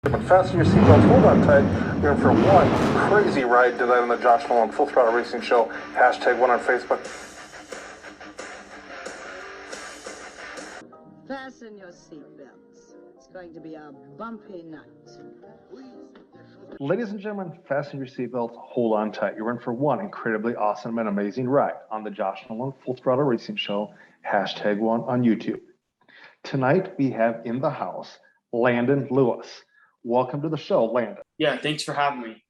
Fasten your seatbelts, hold on tight. You're in for one crazy ride tonight on the Josh Nolan Full Throttle Racing Show. Hashtag one on Facebook. Fasten your seatbelts. It's going to be a bumpy night. Ladies and gentlemen, fasten your seatbelts, hold on tight. You're in for one incredibly awesome and amazing ride on the Josh Nolan Full Throttle Racing Show. Hashtag one on YouTube. Tonight we have in the house Landen Lewis. Welcome to the show, Landen. Yeah, thanks for having me.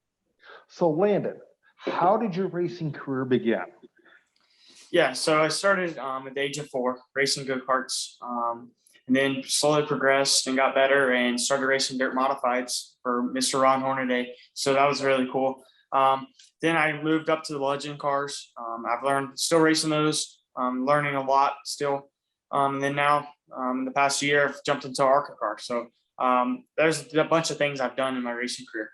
So, Landen, how did your racing career begin? Yeah, so I started at the age of 4, racing go-karts, and then slowly progressed and got better and started racing dirt modifieds for Mr. Ron Hornaday. So that was really cool. Then I moved up to the legend cars. I've learned, still racing those, learning a lot still. And then now, in the past year, I've jumped into ARCA car. So there's a bunch of things I've done in my racing career.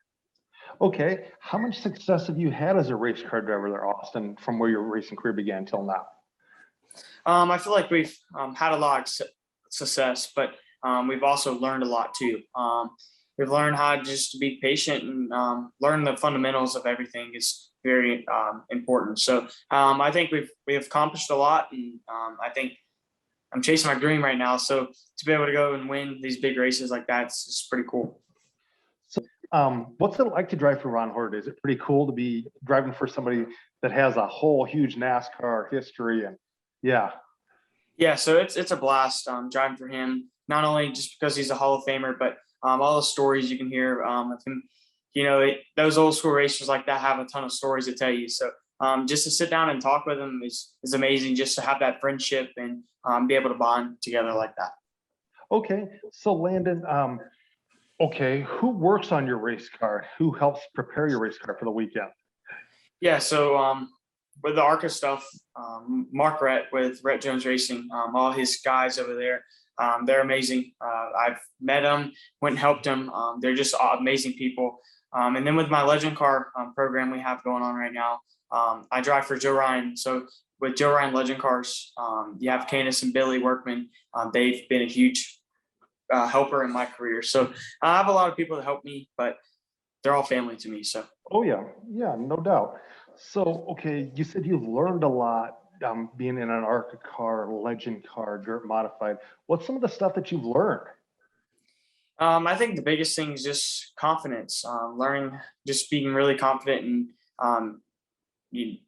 Okay, how much success have you had as a race car driver there, Austin, from where your racing career began till now? I feel like we've had a lot of success, but we've also learned a lot too. We've learned how just to be patient and learn the fundamentals of everything is very important. So I think we've accomplished a lot, and I think I'm chasing my dream right now. So to be able to go and win these big races like that, it's pretty cool. So, what's it like to drive for Ron Hornaday? Is it pretty cool to be driving for somebody that has a whole huge NASCAR history? And yeah, so it's a blast driving for him. Not only just because he's a Hall of Famer, but all the stories you can hear of him. You know, those old school racers like that have a ton of stories to tell you. So just to sit down and talk with him is amazing. Just to have that friendship and be able to bond together like that. Okay, so Landen, okay, who works on your race car? Who helps prepare your race car for the weekend? Yeah, so with the ARCA stuff, Mark Rett with Rhett Jones Racing, all his guys over there, they're amazing. I've met them, went and helped them. They're just amazing people. And then with my legend car program we have going on right now, I drive for Joe Ryan. So with Joe Ryan Legend Cars, you have Candace and Billy Workman. They've been a huge helper in my career. So I have a lot of people that help me, but they're all family to me. So. Oh yeah, no doubt. So okay, you said you've learned a lot being in an ARCA car, legend car, dirt modified. What's some of the stuff that you've learned? I think the biggest thing is just confidence, learning, just being really confident, and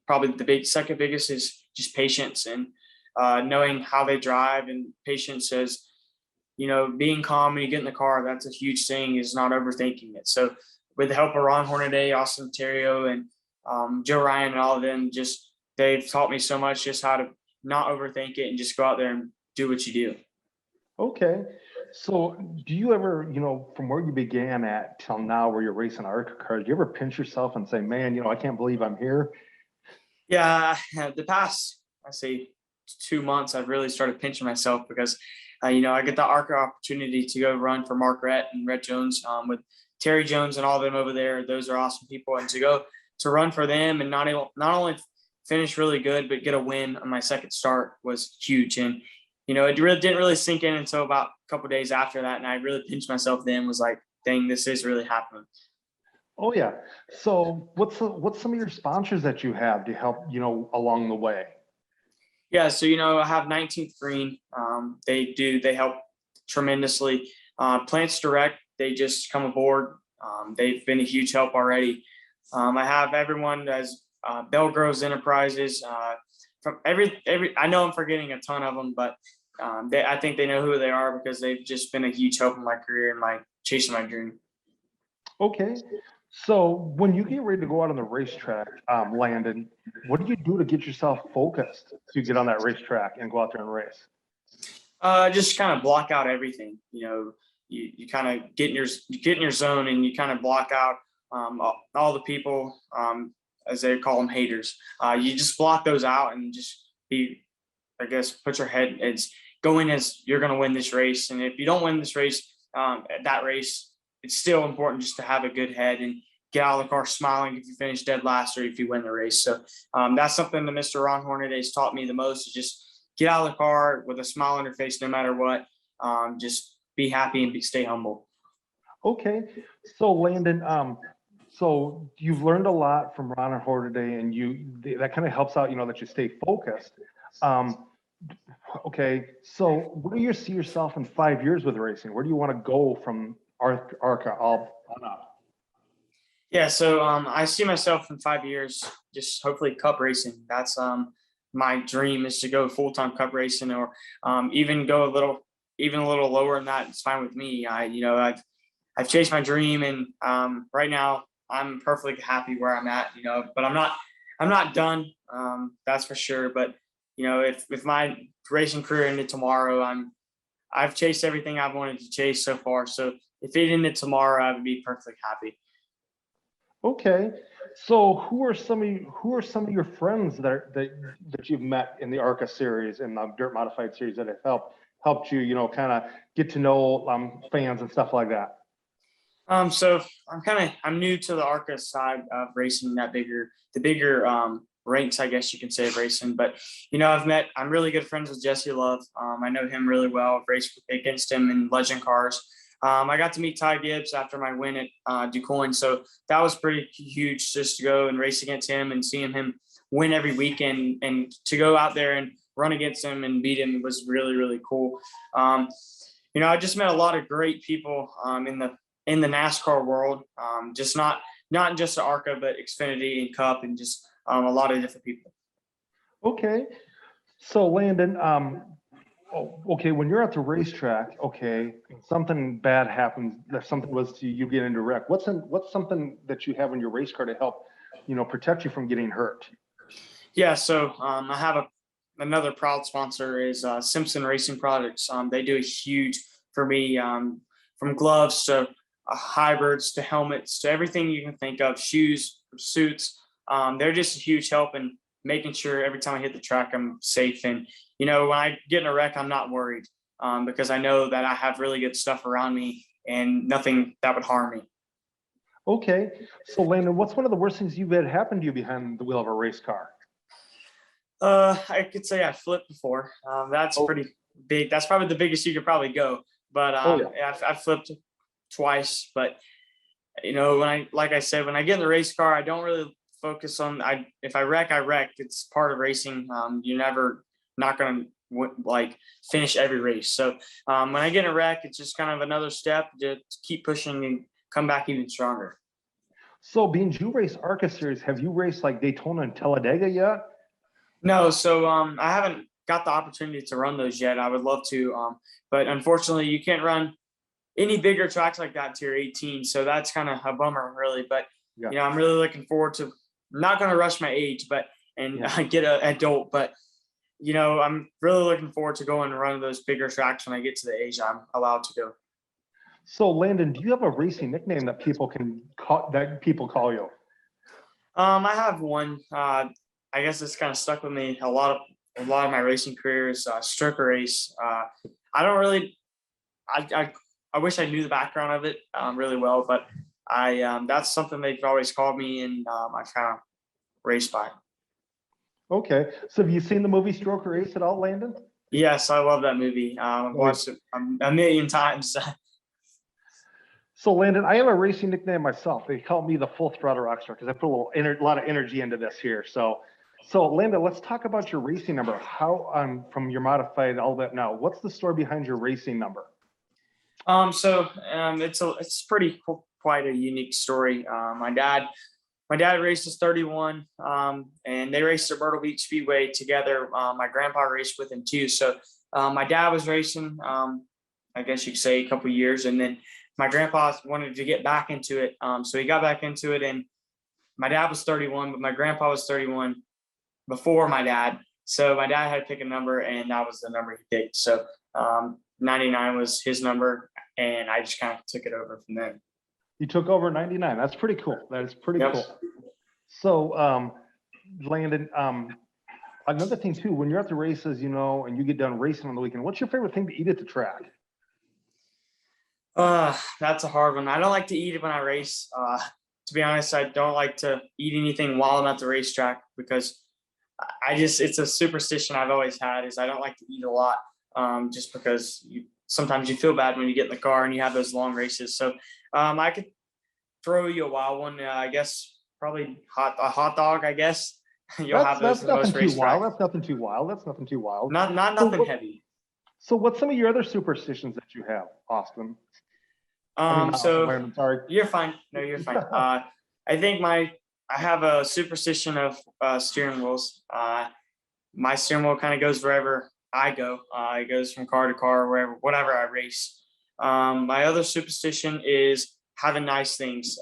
probably the second biggest is just patience and knowing how they drive, and patience is, being calm when you get in the car. That's a huge thing, is not overthinking it. So with the help of Ron Hornaday, Austin Terrio, and Joe Ryan and all of them, they've taught me so much, just how to not overthink it and just go out there and do what you do. Okay. So do you ever, from where you began at till now where you're racing ARCA cars, do you ever pinch yourself and say, man, I can't believe I'm here? Yeah, the past, I say 2 months, I've really started pinching myself because, I get the ARCA opportunity to go run for Mark Rett and Rhett Jones with Terry Jones and all of them over there. Those are awesome people. And to go to run for them and not only finish really good, but get a win on my second start was huge. And, it really didn't really sink in until about a couple of days after that. And I really pinched myself then, was like, dang, this is really happening. Oh yeah. So what's some of your sponsors that you have to help, along the way? Yeah. So, I have 19th Green. They help tremendously. Plants Direct, they just come aboard. They've been a huge help already. I have everyone as Bell Groves Enterprises, from every, I know I'm forgetting a ton of them, but I think they know who they are because they've just been a huge help in my career and my chasing my dream. Okay. So when you get ready to go out on the racetrack, Landen, what do you do to get yourself focused to get on that racetrack and go out there and race? Just kind of block out everything. You kind of get in your zone, and you kind of block out all the people, as they call them, haters. You just block those out and just put your head, it's going as you're going to win this race. And if you don't win this race, that race, it's still important just to have a good head and get out of the car smiling if you finish dead last or if you win the race. So that's something that Mr. Ron Hornaday has taught me the most, is just get out of the car with a smile on your face no matter what. Just be happy and stay humble. Okay, so Landon, so you've learned a lot from Ron and Hor today, and that kind of helps out, that you stay focused. Um, okay, so where do you see yourself in 5 years with racing? Where do you want to go from ARCA all on up? Yeah, so I see myself in 5 years, just hopefully cup racing. That's my dream is to go full-time cup racing, or even go even a little lower than that. It's fine with me. I've chased my dream, and right now I'm perfectly happy where I'm at. But I'm not done. That's for sure. But if my racing career ended tomorrow, I've chased everything I've wanted to chase so far. So if it ended tomorrow, I would be perfectly happy. Okay, so who are some of your friends that you've met in the ARCA series and the Dirt Modified series that have helped you, kind of get to know fans and stuff like that? So I'm new to the ARCA side of racing, the bigger ranks, I guess you can say, of racing. But I'm really good friends with Jesse Love. I know him really well. I've raced against him in legend cars. I got to meet Ty Gibbs after my win at DuQuoin, so that was pretty huge, just to go and race against him and seeing him win every weekend, and to go out there and run against him and beat him was really, really cool. I just met a lot of great people in the NASCAR world, just not just the ARCA, but Xfinity and Cup, and just a lot of different people. Okay, so Landon, okay, when you're at the racetrack, okay, and something bad happens, if something was to you get into a wreck, what's something that you have in your race car to help, protect you from getting hurt? Yeah, so I have another proud sponsor is Simpson Racing Products. They do a huge for me, from gloves to hybrids to helmets to everything you can think of, shoes, suits. They're just a huge help in making sure every time I hit the track, I'm safe. And, when I get in a wreck, I'm not worried, because I know that I have really good stuff around me and nothing that would harm me. Okay, so Landon, what's one of the worst things you've had happen to you behind the wheel of a race car? I could say I flipped before. That's Oh, pretty big. That's probably the biggest you could probably go. But oh yeah. yeah, I've flipped twice. But like I said, when I get in the race car, I don't really focus on. If I wreck, I wreck. It's part of racing. You're never not going to like finish every race. So when I get in a wreck, it's just kind of another step to keep pushing and come back even stronger. So being you race ARCA series, have you raced like Daytona and Talladega yet? No, so I haven't got the opportunity to run those yet. I would love to, but unfortunately, you can't run any bigger tracks like that till you're 18. So that's kind of a bummer, really. But Yeah. I'm really looking forward to. I'm not going to rush my age, but get an adult. But I'm really looking forward to going and running those bigger tracks when I get to the age I'm allowed to go. So Landon, do you have a racing nickname that people call you? I have one. I guess it's kind of stuck with me a lot of my racing career is Stroker Race. I don't really. I wish I knew the background of it really well, but that's something they've always called me, and I kind of raced by. Okay, so have you seen the movie Stroker Race at all, Landon? Yes, I love that movie. I've watched it a million times. So Landon, I have a racing nickname myself. They call me the Full Throttle Rockstar because I put a lot of energy into this here. So Landon, let's talk about your racing number. How from your modified all that now? What's the story behind your racing number? It's pretty quite a unique story. My dad raced his 31, and they raced at Myrtle Beach Speedway together. My grandpa raced with him too. So my dad was racing, I guess you could say, a couple of years, and then my grandpa wanted to get back into it. So he got back into it, and my dad was 31, but my grandpa was 31 before my dad. So my dad had to pick a number, and that was the number he picked. So 99 was his number, and I just kind of took it over from then. You took over 99. That's pretty cool. That is pretty cool. So Landon, another thing too, when you're at the races, and you get done racing on the weekend, what's your favorite thing to eat at the track? That's a hard one. I don't like to eat it when I race. To be honest, I don't like to eat anything while I'm at the racetrack because it's a superstition I've always had is I don't like to eat a lot, just because sometimes you feel bad when you get in the car and you have those long races. So I could throw you a wild one. I guess probably a hot dog. I guess you'll have those That's in nothing most too wild. racetracks. That's nothing too wild. That's nothing too wild. Not So nothing what, heavy. so what's some of your other superstitions that you have, Austin? Not Austin, So Landon, sorry. you're fine. No, you're fine. I think I have a superstition of steering wheels. My steering wheel kind of goes wherever I go. It goes from car to car, wherever, whatever I race. My other superstition is having nice things.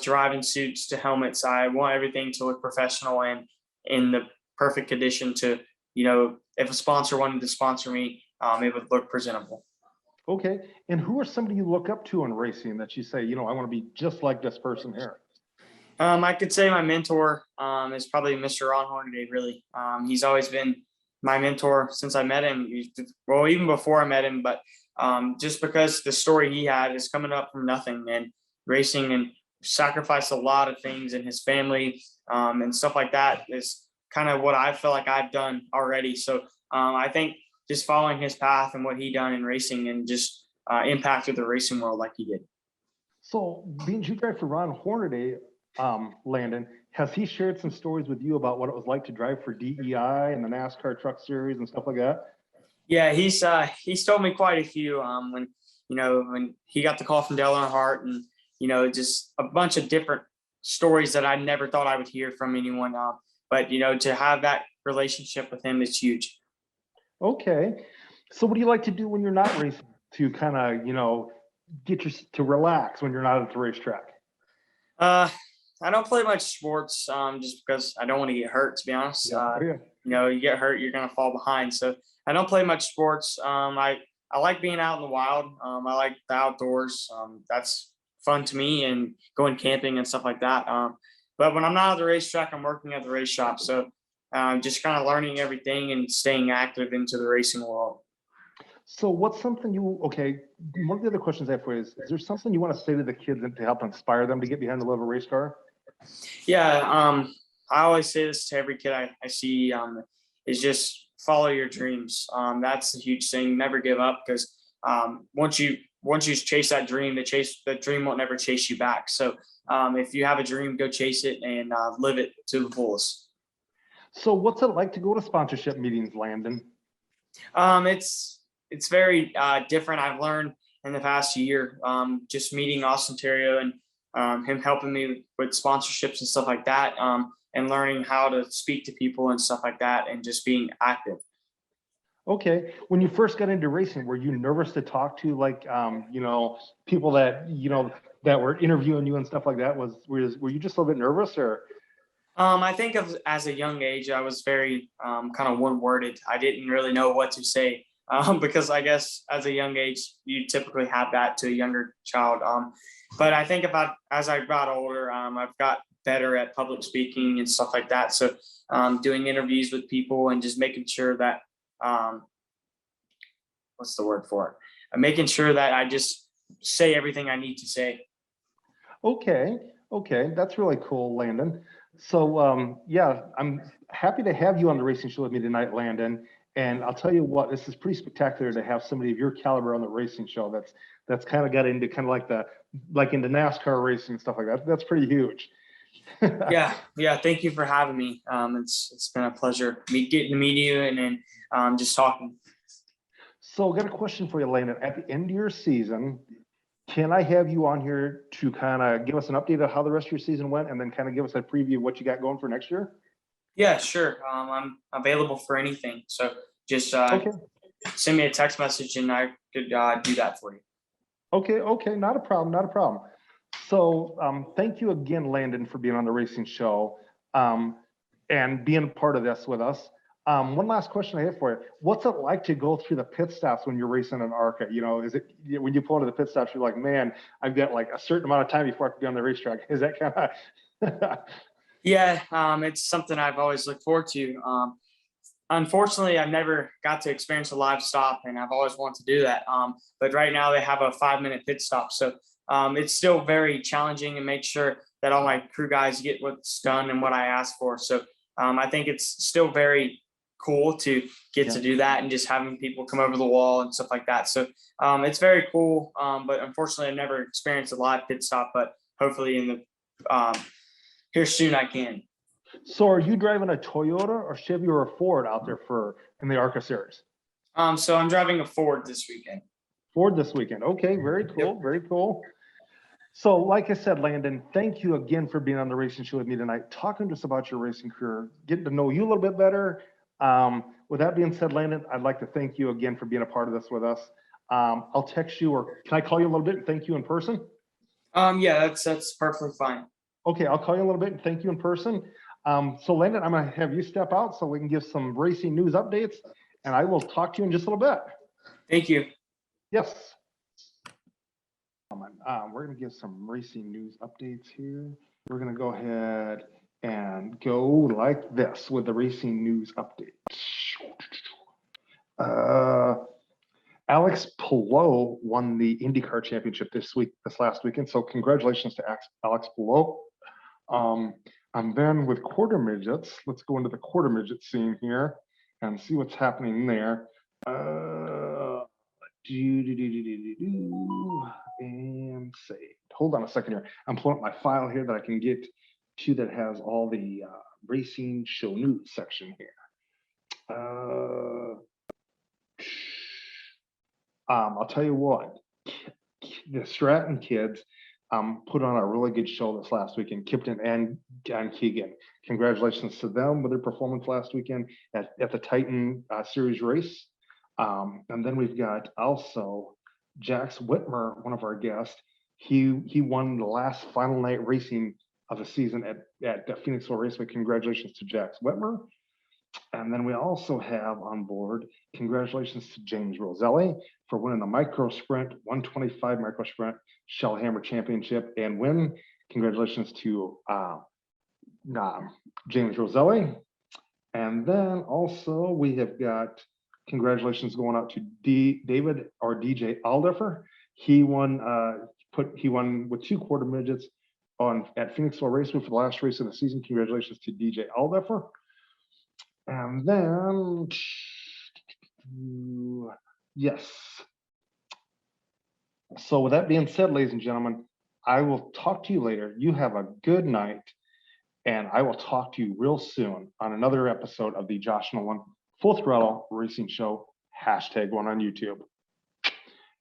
Driving suits to helmets. I want everything to look professional and in the perfect condition to, if a sponsor wanted to sponsor me, it would look presentable. Okay. And who are somebody you look up to in racing that you say, I want to be just like this person here? I could say my mentor is probably Mr. Ron Hornaday, really. He's always been my mentor since I met him. Well, even before I met him, but just because the story he had is coming up from nothing and racing and sacrificed a lot of things in his family and stuff like that is kind of what I feel like I've done already. So I think just following his path and what he done in racing and just impacted the racing world like he did. So being you drive for Ron Hornaday, Landon, has he shared some stories with you about what it was like to drive for DEI and the NASCAR Truck Series and stuff like that? Yeah, he's told me quite a few. When he got the call from Dale Earnhardt, and just a bunch of different stories that I never thought I would hear from anyone. But to have that relationship with him is huge. Okay. So what do you like to do when you're not racing to kind of, to relax when you're not at the racetrack? I don't play much sports just because I don't want to get hurt, to be honest. You get hurt, you're going to fall behind. So I don't play much sports. I like being out in the wild. I like the outdoors. That's fun to me, and going camping and stuff like that. But when I'm not at the racetrack, I'm working at the race shop. So just kind of learning everything and staying active into the racing world. So what's something okay, one of the other questions I have for you is there something you want to say to the kids to help inspire them to get behind the wheel of a race car? Yeah, I always say this to every kid I see is just follow your dreams. That's a huge thing. Never give up, because once you chase that dream, the dream won't never chase you back. So if you have a dream, go chase it and live it to the fullest. So what's it like to go to sponsorship meetings, Landon? It's very different. I've learned in the past year, just meeting Austin Terrio and him helping me with sponsorships and stuff like that, and learning how to speak to people and stuff like that, and just being active. Okay. When you first got into racing, were you nervous to talk to people that, that were interviewing you and stuff like that? Were you just a little bit nervous, or? I think as a young age, I was very kind of one-worded. I didn't really know what to say because I guess as a young age, you typically have that to a younger child. But I think as I got older, I've got better at public speaking and stuff like that. So doing interviews with people and just making sure that, what's the word for it? Making sure that I just say everything I need to say. Okay. That's really cool, Landon. So, I'm happy to have you on the racing show with me tonight, Landon. And I'll tell you what, this is pretty spectacular to have somebody of your caliber on the racing show. That's kind of got into kind of like into NASCAR racing and stuff like that. That's pretty huge. Yeah. Thank you for having me. It's been a pleasure getting to meet you and then just talking. So, I got a question for you, Landon. At the end of your season, can I have you on here to kind of give us an update of how the rest of your season went, and then kind of give us a preview of what you got going for next year? Yeah, sure. I'm available for anything. So just Okay. send me a text message and I could do that for you. Okay. Not a problem. So thank you again, Landon, for being on the racing show and being part of this with us. One last question I have for you. What's it like to go through the pit stops when you're racing an ARCA? Is it when you pull into the pit stops, you're like, man, I've got like a certain amount of time before I can be on the racetrack? Is that kind of? Yeah, it's something I've always looked forward to. Unfortunately, I've never got to experience a live stop, and I've always wanted to do that. But right now they have a 5-minute pit stop. So it's still very challenging and make sure that all my crew guys get what's done and what I asked for. So I think it's still very cool to get to do that, and just having people come over the wall and stuff like that. So it's very cool. But unfortunately, I never experienced a live pit stop. But hopefully, in the here soon, I can. So are you driving a Toyota or Chevy or a Ford out there in the ARCA series? So I'm driving a Ford this weekend. Ford this weekend. Okay, very cool, very cool. So like I said, Landen, thank you again for being on the racing show with me tonight, talking to us about your racing career, getting to know you a little bit better. With that being said, Landen, I'd like to thank you again for being a part of this with us. I'll text you, or can I call you a little bit and thank you in person? Yeah, that's perfectly fine. Okay, I'll call you a little bit and thank you in person. So Landen, I'm gonna have you step out so we can give some racing news updates, and I will talk to you in just a little bit. Thank you. Yes. We're going to give some racing news updates here. We're going to go ahead and go like this with the racing news updates. Alex Palou won the IndyCar Championship this last weekend. So congratulations to Alex Palou. And then with quarter midgets, let's go into the quarter midget scene here and see what's happening there. And saved. Hold on a second here. I'm pulling up my file here that I can get to that has all the racing show news section here. I'll tell you what, the Stratton kids put on a really good show this last weekend. Kipton and Keegan. Congratulations to them with their performance last weekend at the Titan Series race. And then we've got also Jax Whitmer, one of our guests. He won the last final night racing of the season at Phoenixville Raceway. Congratulations to Jax Whitmer. And then we also have on board, congratulations to James Roselli for winning the micro sprint, 125 micro sprint Shellhammer Championship and win. Congratulations to James Roselli. And then also we have got congratulations going out to David or DJ Alderfer. He won with 2 quarter midgets at Phoenixville Raceway for the last race of the season. Congratulations to DJ Alderfer. And then yes. So with that being said, ladies and gentlemen, I will talk to you later. You have a good night, and I will talk to you real soon on another episode of the Josh Nolan Full Throttle Racing Show, #1 on YouTube.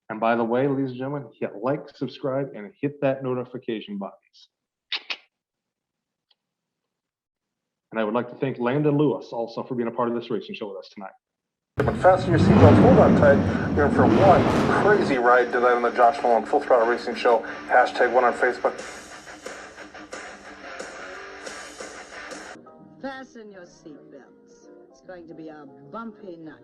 And by the way, ladies and gentlemen, hit like, subscribe, and hit that notification buttons. And I would like to thank Landon Lewis also for being a part of this racing show with us tonight. Fasten your seatbelts, hold on tight. You're in for one crazy ride tonight on the Josh Nolan Full Throttle Racing Show, #1 on Facebook. Fasten your seatbelts. It's going to be a bumpy night.